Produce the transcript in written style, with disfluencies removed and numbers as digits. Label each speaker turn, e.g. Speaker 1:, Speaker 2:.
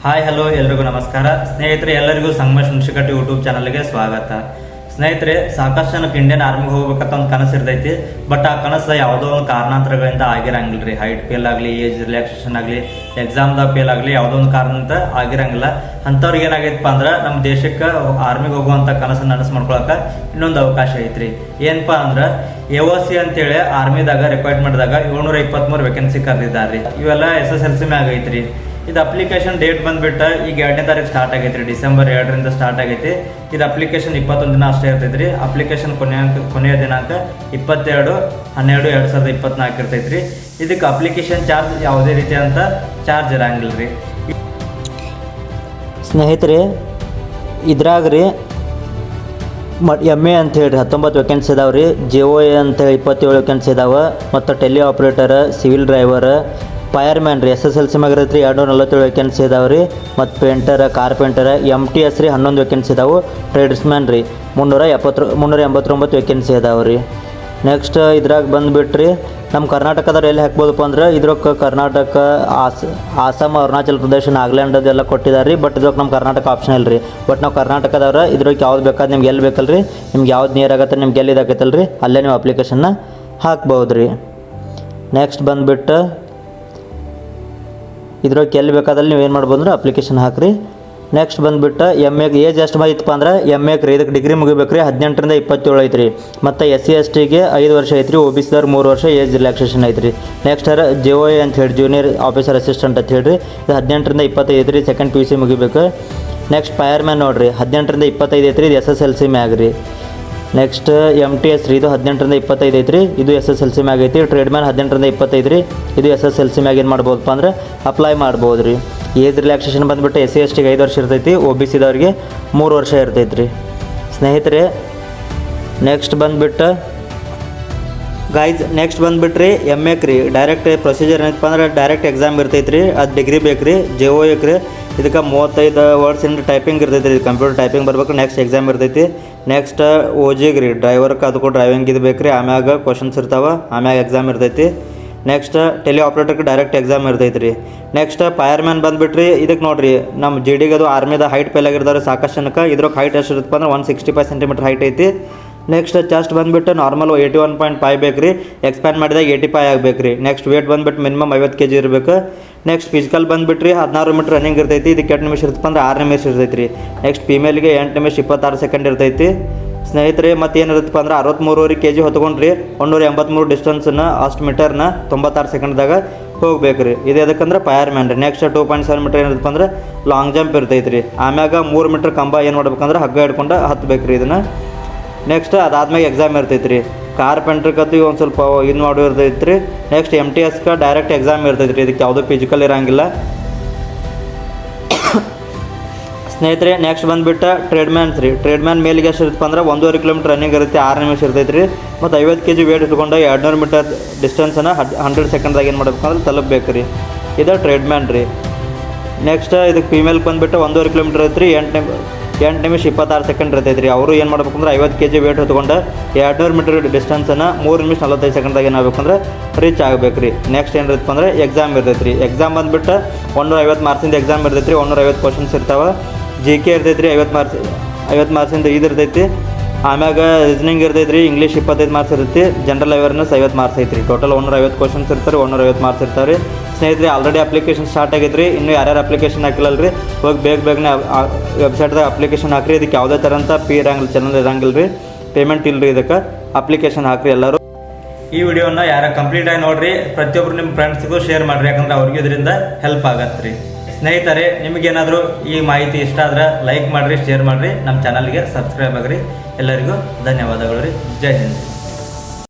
Speaker 1: Hi hello ಎಲ್ರಿಗೂ ನಮಸ್ಕಾರ ಸ್ನೇಹಿತರೆ, ಎಲ್ಲರಿಗೂ ಸಂಗಮೇಶ್ ಹುಣಸಿಕಟ್ಟಿ ಯೂಟ್ಯೂಬ್ ಚಾನಲ್ಗೆ ಸ್ವಾಗತ. ಸ್ನೇಹಿತರೆ, ಸಾಕಷ್ಟು ಜನಕ್ಕೆ ಇಂಡಿಯನ್ ಆರ್ಮಿಗೆ ಹೋಗ್ಬೇಕಂತ ಒಂದು ಕನಸು ಇರ್ತೈತಿ. ಬಟ್ ಆ ಕನಸು ಯಾವುದೋ ಒಂದು ಕಾರಣಾಂತರಗಳಿಂದ ಆಗಿರಂಗಿಲ್ಲ ರೀ. ಹೈಟ್ ಫೇಲ್ ಆಗಲಿ, ಏಜ್ ರಿಲ್ಯಾಕ್ಸೇಷನ್ ಆಗಲಿ, ಎಕ್ಸಾಮ್ದಾಗ ಫೇಲ್ ಆಗಲಿ, ಯಾವುದೋ ಒಂದು ಕಾರಣದಿಂದ ಆಗಿರಂಗಿಲ್ಲ. ಅಂಥವ್ರಿಗೆ ಏನಾಗೈತಪ್ಪ ಅಂದ್ರೆ ನಮ್ಮ ದೇಶಕ್ಕೆ ಆರ್ಮಿಗೆ ಹೋಗುವಂಥ ಕನಸನ್ನು ನನಸು ಮಾಡ್ಕೊಳಕ್ಕೆ ಇನ್ನೊಂದು ಅವಕಾಶ ಐತ್ರಿ. ಏನಪ್ಪ ಅಂದ್ರೆ AOC ಅಂತೇಳಿ ಆರ್ಮಿದಾಗ ರಿಕ್ವೈರ್ಮೆಂಟ್ದಾಗ 723 ವೇಕೆನ್ಸಿ ಕರೆದಿದ್ದಾರೆ. ಇವೆಲ್ಲ SSLC ಮ್ಯಾಗ ಐತ್ರಿ. ಇದು ಅಪ್ಲಿಕೇಶನ್ ಡೇಟ್ ಬಂದ್ಬಿಟ್ಟು ಈಗ 2ನೇ ತಾರೀಕು ಸ್ಟಾರ್ಟ್ ಆಗೈತೆ ರೀ. ಡಿಸೆಂಬರ್ 2ರಿಂದ ಸ್ಟಾರ್ಟ್ ಆಗೈತಿ. ಇದು ಅಪ್ಲಿಕೇಶನ್ 21 ದಿನ ಅಷ್ಟೇ ಇರ್ತೈತೆ ರೀ. ಅಪ್ಲಿಕೇಶನ್ ಕೊನೆಯ ದಿನಾಂಕ 22/12/2024 ಇರ್ತೈತೆ ರೀ. ಇದಕ್ಕೆ ಅಪ್ಲಿಕೇಶನ್ ಚಾರ್ಜ್ ಯಾವುದೇ ರೀತಿ ಅಂತ ಚಾರ್ಜ್ ಇರಂಗಿಲ್ಲ ರೀ.
Speaker 2: ಸ್ನೇಹಿತರೆ, ಇದ್ರಾಗ ರೀ MA ಅಂತ ಹೇಳಿ 19 ವೇಕೆನ್ಸಿ ಇದಾವೆ ರೀ. JOA ಅಂತೇಳಿ 27 ವೇಕೆನ್ಸಿ ಇದಾವೆ. ಮತ್ತು tele operator, civil driver, fireman ರೀ SSLC ಮ್ಯಾಗ ಇರತ್ತೆ ರೀ 247 ವೇಕೆನ್ಸಿ ಇದಾವೆ ರೀ. ಮತ್ತು ಪೇಂಟರ್, ಕಾರ್ಪೆಂಟರ್, MTS ರೀ 11 ವೇಕೆನ್ಸಿ ಇದಾವೆ. ಟ್ರೇಡ್ಸ್ಮ್ಯಾನ್ ರೀ 389 ವೇಕೆನ್ಸಿ ಇದಾವೆ ರೀ. ನೆಕ್ಸ್ಟ್ ಇದ್ರಾಗ ಬಂದುಬಿಟ್ರಿ ನಮ್ಮ ಕರ್ನಾಟಕದವ್ರು ಎಲ್ಲಿ ಹಾಕ್ಬೋದಪ್ಪ ಅಂದ್ರೆ ಇದ್ರಕ್ಕೆ ಕರ್ನಾಟಕ, ಆಸಾಮ್, ಅರುಣಾಚಲ ಪ್ರದೇಶ, ನಾಗಾಲ್ಯಾಂಡದೆಲ್ಲ ಕೊಟ್ಟಿದ್ದಾರೆ ರೀ. ಬಟ್ ಇದ್ರಕ್ಕೆ ನಮ್ಮ ಕರ್ನಾಟಕ ಆಪ್ಷನ್ ಇಲ್ಲ ರೀ. ಬಟ್ ನಾವು ಕರ್ನಾಟಕದವ್ರು ಇದ್ರಕ್ಕೆ ಯಾವ್ದು ಬೇಕಾದ್ರೆ ನಿಮ್ಗೆ ಎಲ್ಲಿ ಬೇಕಲ್ಲ ರೀ, ನಿಮ್ಗೆ ಯಾವ್ದು ನಿಯರ್ ಆಗತ್ತೆ, ನಿಮ್ಗೆ ಎಲ್ಲಿ ಇದಾಗೈತಲ್ಲ ರೀ, ಅಲ್ಲೇ ನೀವು ಅಪ್ಲಿಕೇಶನ್ನ ಹಾಕ್ಬೋದು ರೀ. ನೆಕ್ಸ್ಟ್ ಬಂದುಬಿಟ್ಟು ಇದ್ರಕ್ಕೆ ಎಲ್ಲಿ ಬೇಕಾದಲ್ಲಿ ನೀವು ಏನು ಮಾಡ್ಬೋದು ಅಂದ್ರೆ ಅಪ್ಲಿಕೇಶನ್ ಹಾಕಿರಿ. ನೆಕ್ಸ್ಟ್ ಬಂದುಬಿಟ್ಟು MAಗೆ ಏಜ್ ಎಷ್ಟು ಐತಪ್ಪ ಅಂದ್ರೆ MAಗೆ ರೀ ಇದಕ್ಕೆ ಡಿಗ್ರಿ ಮುಗಿಬೇಕು ರೀ. 18ರಿಂದ 27 ಐತೆ ರೀ. ಮತ್ತು SC STಗೆ 5 ವರ್ಷ ಐತೆ ರೀ. OBCದವ್ರು 3 ವರ್ಷ ಏಜ್ ರಿಲ್ಯಾಕ್ಸೇಷನ್ ಐತೆ ರೀ. ನೆಕ್ಸ್ಟ್ JOA ಅಂತ ಹೇಳಿ ಜೂನಿಯರ್ ಆಫೀಸರ್ ಅಸಿಸ್ಟೆಂಟ್ ಅಂತ ಹೇಳಿ ಇದು 18ರಿಂದ 25 ಐತೆ ರೀ. Second PUC ಮುಗಿಬೇಕು. ನೆಕ್ಸ್ಟ್ ಫೈರ್ಮ್ಯಾನ್ ನೋಡಿರಿ 18ರಿಂದ 25 ಐತೆ ರೀ. ಇದು SSLC ಮ್ಯಾಗ ರೀ. ನೆಕ್ಸ್ಟ್ MTS ರೀ ಇದು 18ರಿಂದ 25 ಐತೆ ರೀ. ಇದು SSLC ಮ್ಯಾಗ ಐತಿ. ಟ್ರೇಡ್ಮ್ಯಾನ್ 18ರಿಂದ 25 ರೀ. ಇದು SSLC ಮ್ಯಾಗ ಏನು ಮಾಡ್ಬೋದಪ್ಪ ಅಂದ್ರೆ ಅಪ್ಲೈ ಮಾಡ್ಬೋದು ರೀ. ಏಜ್ ರಿಲ್ಯಾಕ್ಸೇಷನ್ ಬಂದುಬಿಟ್ಟು SC STಗೆ 5 ವರ್ಷ ಇರ್ತೈತಿ. OBCದವ್ರಿಗೆ 3 ವರ್ಷ ಇರ್ತೈತಿ ರೀ. ಸ್ನೇಹಿತರೆ, ನೆಕ್ಸ್ಟ್ ಬಂದುಬಿಟ್ಟು ನೆಕ್ಸ್ಟ್ ಬಂದುಬಿಟ್ರಿ MAಗೆ ರೀ ಡೈರೆಕ್ಟ್ ಪ್ರೊಸೀಜರ್ ಏನಪ್ಪ ಅಂದ್ರೆ ಡೈರೆಕ್ಟ್ ಎಕ್ಸಾಮ್ ಇರ್ತೈತಿ ರೀ. ಅದು ಡಿಗ್ರಿ ಬೇಕು ರೀ. JOAಗೆ ರೀ ಇದಕ್ಕೆ 35 ವರ್ಡ್ಸ್ ಇಂದ ಟೈಪಿಂಗ್ ಇರ್ತೈತಿ ರೀ. ಕಂಪ್ಯೂಟರ್ ಟೈಪಿಂಗ್ ಬರ್ಬೇಕು. ನೆಕ್ಸ್ಟ್ ಎಕ್ಸಾಮ್ ಇರ್ತೈತಿ. ನೆಕ್ಸ್ಟ್ OGಗೆ ರೀ ಡ್ರೈವರ್ಗೆ ಅದಕ್ಕೂ ಡ್ರೈವಿಂಗ್ ಇದು ಬೇಕು ರೀ. ಆಮ್ಯಾಗ ಕ್ವಶನ್ಸ್ ಇರ್ತಾವೆ. ಆಮ್ಯಾಗ ಎಕ್ಸಾಮ್ ಇರ್ತೈತಿ. ನೆಕ್ಸ್ಟ್ ಟೆಲಿ ಆಪ್ರೇಟರ್ಗೆ ಡೈರೆಕ್ಟ್ ಎಕ್ಸಾಮ್ ಇರ್ತೈತಿ ರೀ. ನೆಕ್ಸ್ಟ್ ಫೈರ್ಮ್ಯಾನ್ ಬಂದುಬಿಟ್ರಿ ಇದಕ್ಕೆ ನೋಡಿರಿ ನಮ್ಮ GDಗೆ ಅದು ಆರ್ಮಿದ ಹೈಟ್ ಫೇಲ್ ಆಗಿರ್ತಾರೆ ಸಾಕಷ್ಟು ಜನಕ್ಕೆ. ಇದ್ರಕ್ಕೆ ಹೈಟ್ ಎಷ್ಟು ಇರುತ್ತಪ್ಪ ಅಂದ್ರೆ 165 ಸೆಂಟಿಮೀಟರ್ ಹೈಟ್ ಐತಿ. ನೆಕ್ಸ್ಟ್ ಚೆಸ್ಟ್ ಬಂದುಬಿಟ್ಟು ನಾರ್ಮಲ್ 81.5 ಬೇಕು ರೀ. ಎಕ್ಸ್ಪ್ಯಾಂಡ್ ಮಾಡಿದಾಗ 85 ಆಗಬೇಕು ರೀ. ನೆಕ್ಸ್ಟ್ ವೇಟ್ ಬಂದುಬಿಟ್ಟು ಮಿನಿಮಮ್ 50 kg ಇರಬೇಕು. ನೆಕ್ಸ್ಟ್ ಫಿಸಿಕಲ್ ಬಂದುಬಿಟ್ರಿ 16 ಮೀಟರ್ ರನ್ನಿಂಗ್ ಇರ್ತೈತಿ. ಇದಕ್ಕೆ 8 ನಿಮಿಷ ಇರ್ತಪ್ಪ ಅಂದ್ರೆ 6 ನಿಮಿಷ ಇರ್ತೈತಿ ರೀ. ನೆಕ್ಸ್ಟ್ ಫೀಮೇಲ್ಗೆ 8 ನಿಮಿಷ 26 ಸೆಕೆಂಡ್ ಇರ್ತೈತಿ. ಸ್ನೇಹಿತರೆ, ಮತ್ತು ಏನಿರುತ್ತಪ್ಪ ಅಂದ್ರೆ 63 kg ಹೊತ್ಕೊಂಡ್ರಿ 183 ಡಿಸ್ಟೆನ್ಸನ್ನ ಅಷ್ಟು ಮೀಟರ್ನ 96 ಸೆಕೆಂಡ್ದಾಗ ಹೋಗ್ಬೇಕು ರೀ. ಇದು ಎದಕ್ಕಂದ್ರೆ ಫೈರ್ಮ್ಯಾನ್ ರೀ. ನೆಕ್ಸ್ಟ್ 2.7 ಮೀಟರ್ ಏನಿರುತ್ತಪ್ಪ ಅಂದ್ರೆ ಲಾಂಗ್ ಜಂಪ್ ಇರ್ತೈತಿ ರೀ. ಆಮ್ಯಾಗ 3 ಮೀಟರ್ ಕಂಬ ಏನು ಮಾಡ್ಬೇಕಂದ್ರೆ ಹಗ್ಗ ಹಿಡ್ಕೊಂಡು ಹತ್ಬೇಕು ರೀ ಇದನ್ನು. ನೆಕ್ಸ್ಟ್ ಅದಾದ್ಮೇಲೆ ಎಕ್ಸಾಮ್ ಇರ್ತೈತಿ ರೀ. ಕಾರ್ಪೆಂಟ್ರಿಗತ್ತು ಒಂದು ಸ್ವಲ್ಪ ಇದು ಮಾಡೋ ಇರ್ತೈತಿ ರೀ. ನೆಕ್ಸ್ಟ್ MTSಗೆ ಡೈರೆಕ್ಟ್ ಎಕ್ಸಾಮ್ ಇರ್ತೈತಿ ರೀ. ಇದಕ್ಕೆ ಯಾವುದೂ ಫಿಸಿಕಲ್ ಇರೋಂಗಿಲ್ಲ. ಸ್ನೇಹಿತರೆ, ನೆಕ್ಸ್ಟ್ ಬಂದುಬಿಟ್ಟು ಟ್ರೇಡ್ಮ್ಯಾನ್ಸ್ ರೀ. ಟ್ರೇಡ್ಮ್ಯಾನ್ ಮೇಲಿಗೆ ಎಷ್ಟು ಇರುತ್ತಪ್ಪ ಅಂದ್ರೆ 1.5 ಕಿಲೋಮೀಟರ್ ರನ್ನಿಂಗ್ ಇರುತ್ತೆ. 6 ನಿಮಿಷ ಇರ್ತೈತಿ ರೀ. ಮತ್ತು 50 kg ವೇಟ್ ಇಟ್ಕೊಂಡು 200 ಮೀಟರ್ ಡಿಸ್ಟೆನ್ಸನ್ನು 100 ಸೆಕೆಂಡ್ದಾಗ ಏನು ಮಾಡ್ಬೇಕಂದ್ರೆ ತಲುಪಬೇಕು ರೀ. ಇದು ಟ್ರೇಡ್ಮ್ಯಾನ್ ರೀ. ನೆಕ್ಸ್ಟ್ ಇದಕ್ಕೆ ಫೀಮೇಲ್ಗೆ ಬಂದುಬಿಟ್ಟು 1.5 ಕಿಲೋಮೀಟರ್ ಐತೆ ರೀ. 8 ನಿಮಿಷ 26 ಸೆಕೆಂಡ್ ಇರ್ತೈತಿ ರೀ. ಅವರು ಏನು ಮಾಡ್ಬೇಕಂದ್ರೆ 50 kg ವೇಟ್ ಹೊತ್ಕೊಂಡು 200 ಮೀಟರ್ ಡಿಸ್ಟೆನ್ಸನ್ನು 3 ನಿಮಿಷ 45 ಸೆಕೆಂಡ್ದಾಗ ಏನಾಗಬೇಕಂದ್ರೆ ರೀಚ್ ಆಗಬೇಕು ರೀ. ನೆಕ್ಸ್ಟ್ ಏನಿರುತ್ತಪ್ಪ ಅಂದ್ರೆ ಎಕ್ಸಾಮ್ ಇರ್ತೈತಿ ರೀ. ಎಕ್ಸಾಮ್ ಬಂದುಬಿಟ್ಟು 150 ಮಾರ್ಕ್ಸಿಂದ ಎಕ್ಸಾಮ್ ಇರ್ತೈತಿ ರೀ. 150 ಕ್ವಶನ್ಸ್ ಇರ್ತಾವೆ. GK ಇರ್ತೈತಿ ರೀ 50 ಮಾರ್ಕ್ಸಿಂದ ಇದು ಇರ್ತೈತಿ. ಆಮ್ಯಾಗ ರೀಸನಿಂಗ್ ಇರ್ತೈತಿ ರೀ. ಇಂಗ್ಲೀಷ್ 25 ಮಾರ್ಕ್ಸ್ ಇರುತ್ತೆ. ಜನರಲ್ ಅವೇರ್ನೆಸ್ 50 ಮಾರ್ಕ್ಸ್ ಐತಿ ರೀ. ಟೋಟಲ್ 150 ಕ್ವಶನ್ಸ್ ಇರ್ತಾರೆ. 150 ಮಾರ್ಕ್ಸ್ ಇರ್ತಾವೆ ರೀ. ಸ್ನೇಹಿತರೆ, ಆಲ್ರೆಡಿ ಅಪ್ಲಿಕೇಶನ್ ಸ್ಟಾರ್ಟ್ ಆಗೈತೆ ರೀ. ಇನ್ನೂ ಯಾರ್ಯಾರು ಅಪ್ಲಿಕೇಶನ್ ಹಾಕಿಲ್ಲ ರೀ, ಹೋಗಿ ಬೇಗನೆ ವೆಬ್ಸೈಟ್ದಾಗ ಅಪ್ಲಿಕೇಶನ್ ಹಾಕಿರಿ. ಇದಕ್ಕೆ ಯಾವುದೇ ಥರಂಥ ಫೀ ಇರಂಗಿಲ್ಲ, ಚಾನಲ್ ಇರಂಗಿಲ್ಲ ರೀ. ಪೇಮೆಂಟ್ ಇಲ್ಲ ರೀ. ಇದಕ್ಕೆ ಅಪ್ಲಿಕೇಶನ್ ಹಾಕಿರಿ ಎಲ್ಲರೂ.
Speaker 1: ಈ ವಿಡಿಯೋನ ಯಾರ ಕಂಪ್ಲೀಟಾಗಿ ನೋಡಿರಿ. ಪ್ರತಿಯೊಬ್ಬರು ನಿಮ್ಮ ಫ್ರೆಂಡ್ಸ್ಗೂ ಶೇರ್ ಮಾಡಿರಿ. ಯಾಕಂದ್ರೆ ಅವ್ರಿಗೂ ಇದರಿಂದ ಹೆಲ್ಪ್ ಆಗತ್ತೆ ರೀ. ಸ್ನೇಹಿತರೆ, ನಿಮಗೇನಾದರೂ ಈ ಮಾಹಿತಿ ಇಷ್ಟ ಆದ್ರೆ ಲೈಕ್ ಮಾಡಿರಿ, ಶೇರ್ ಮಾಡಿರಿ, ನಮ್ಮ ಚಾನಲ್ಗೆ ಸಬ್ಸ್ಕ್ರೈಬ್ ಆಗಿರಿ. ಎಲ್ಲರಿಗೂ ಧನ್ಯವಾದಗಳು ರೀ. ಜೈ ಹಿಂದ್.